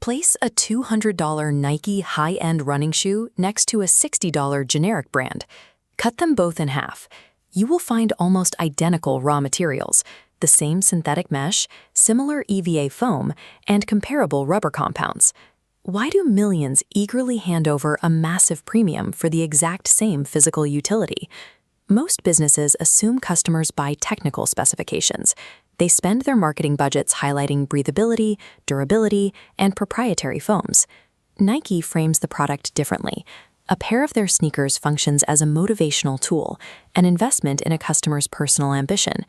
Place a $200 Nike high-end running shoe next to a $60 generic brand. Cut them both in half. You will find almost identical raw materials, the same synthetic mesh, similar EVA foam, and comparable rubber compounds. Why do millions eagerly hand over a massive premium for the exact same physical utility? Most businesses assume customers buy technical specifications. They spend their marketing budgets highlighting breathability, durability, and proprietary foams. Nike frames the product differently. A pair of their sneakers functions as a motivational tool, an investment in a customer's personal ambition.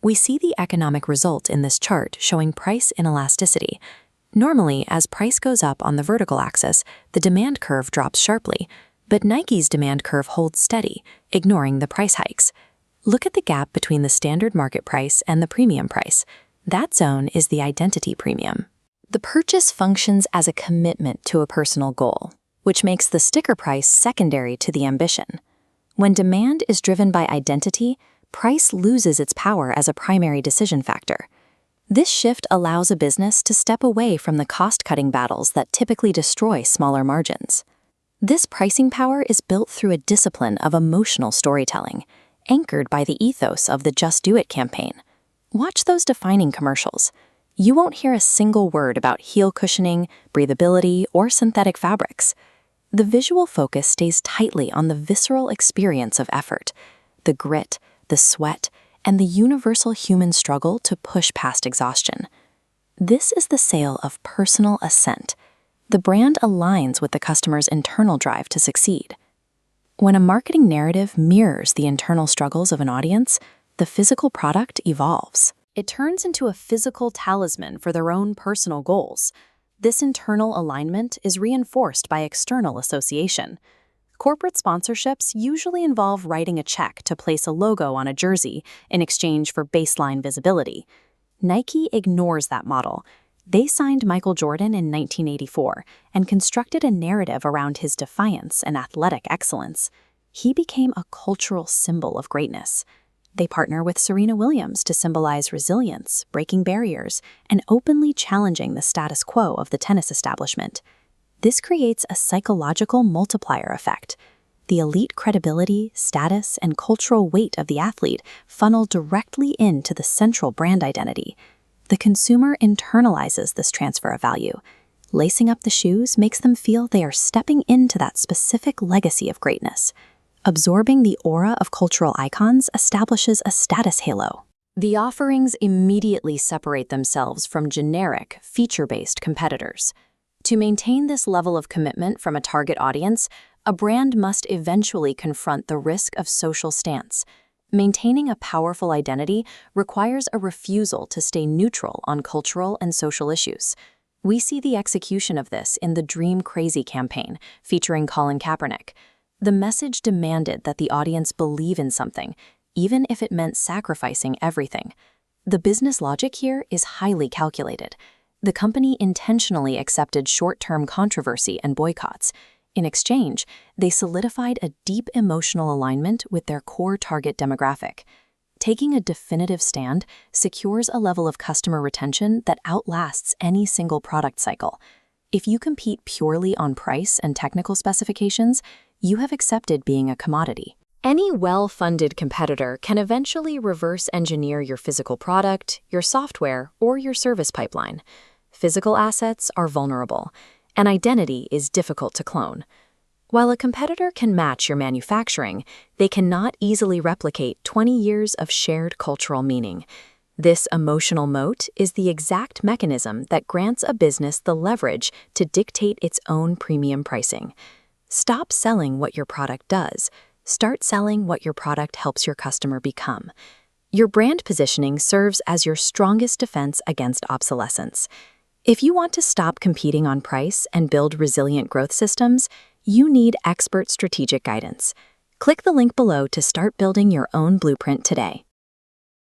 We see the economic result in this chart showing price inelasticity. Normally, as price goes up on the vertical axis, the demand curve drops sharply. But Nike's demand curve holds steady, ignoring the price hikes. Look at the gap between the standard market price and the premium price. That zone is the identity premium. The purchase functions as a commitment to a personal goal, which makes the sticker price secondary to the ambition. When demand is driven by identity, price loses its power as a primary decision factor. This shift allows a business to step away from the cost-cutting battles that typically destroy smaller margins. This pricing power is built through a discipline of emotional storytelling, anchored by the ethos of the Just Do It campaign. Watch those defining commercials. You won't hear a single word about heel cushioning, breathability, or synthetic fabrics. The visual focus stays tightly on the visceral experience of effort, the grit, the sweat, and the universal human struggle to push past exhaustion. This is the sale of personal assent. The brand aligns with the customer's internal drive to succeed. When a marketing narrative mirrors the internal struggles of an audience, the physical product evolves. It turns into a physical talisman for their own personal goals. This internal alignment is reinforced by external association. Corporate sponsorships usually involve writing a check to place a logo on a jersey in exchange for baseline visibility. Nike ignores that model. They signed Michael Jordan in 1984 and constructed a narrative around his defiance and athletic excellence. He became a cultural symbol of greatness. They partner with Serena Williams to symbolize resilience, breaking barriers, and openly challenging the status quo of the tennis establishment. This creates a psychological multiplier effect. The elite credibility, status, and cultural weight of the athlete funnel directly into the central brand identity. The consumer internalizes this transfer of value. Lacing up the shoes makes them feel they are stepping into that specific legacy of greatness. Absorbing the aura of cultural icons establishes a status halo. The offerings immediately separate themselves from generic, feature-based competitors. To maintain this level of commitment from a target audience, a brand must eventually confront the risk of social stance. Maintaining a powerful identity requires a refusal to stay neutral on cultural and social issues. We see the execution of this in the Dream Crazy campaign, featuring Colin Kaepernick. The message demanded that the audience believe in something, even if it meant sacrificing everything. The business logic here is highly calculated. The company intentionally accepted short-term controversy and boycotts. In exchange, they solidified a deep emotional alignment with their core target demographic. Taking a definitive stand secures a level of customer retention that outlasts any single product cycle. If you compete purely on price and technical specifications, you have accepted being a commodity. Any well-funded competitor can eventually reverse engineer your physical product, your software, or your service pipeline. Physical assets are vulnerable. An identity is difficult to clone. While a competitor can match your manufacturing, they cannot easily replicate 20 years of shared cultural meaning. This emotional moat is the exact mechanism that grants a business the leverage to dictate its own premium pricing. Stop selling what your product does. Start selling what your product helps your customer become. Your brand positioning serves as your strongest defense against obsolescence. If you want to stop competing on price and build resilient growth systems, you need expert strategic guidance. Click the link below to start building your own blueprint today.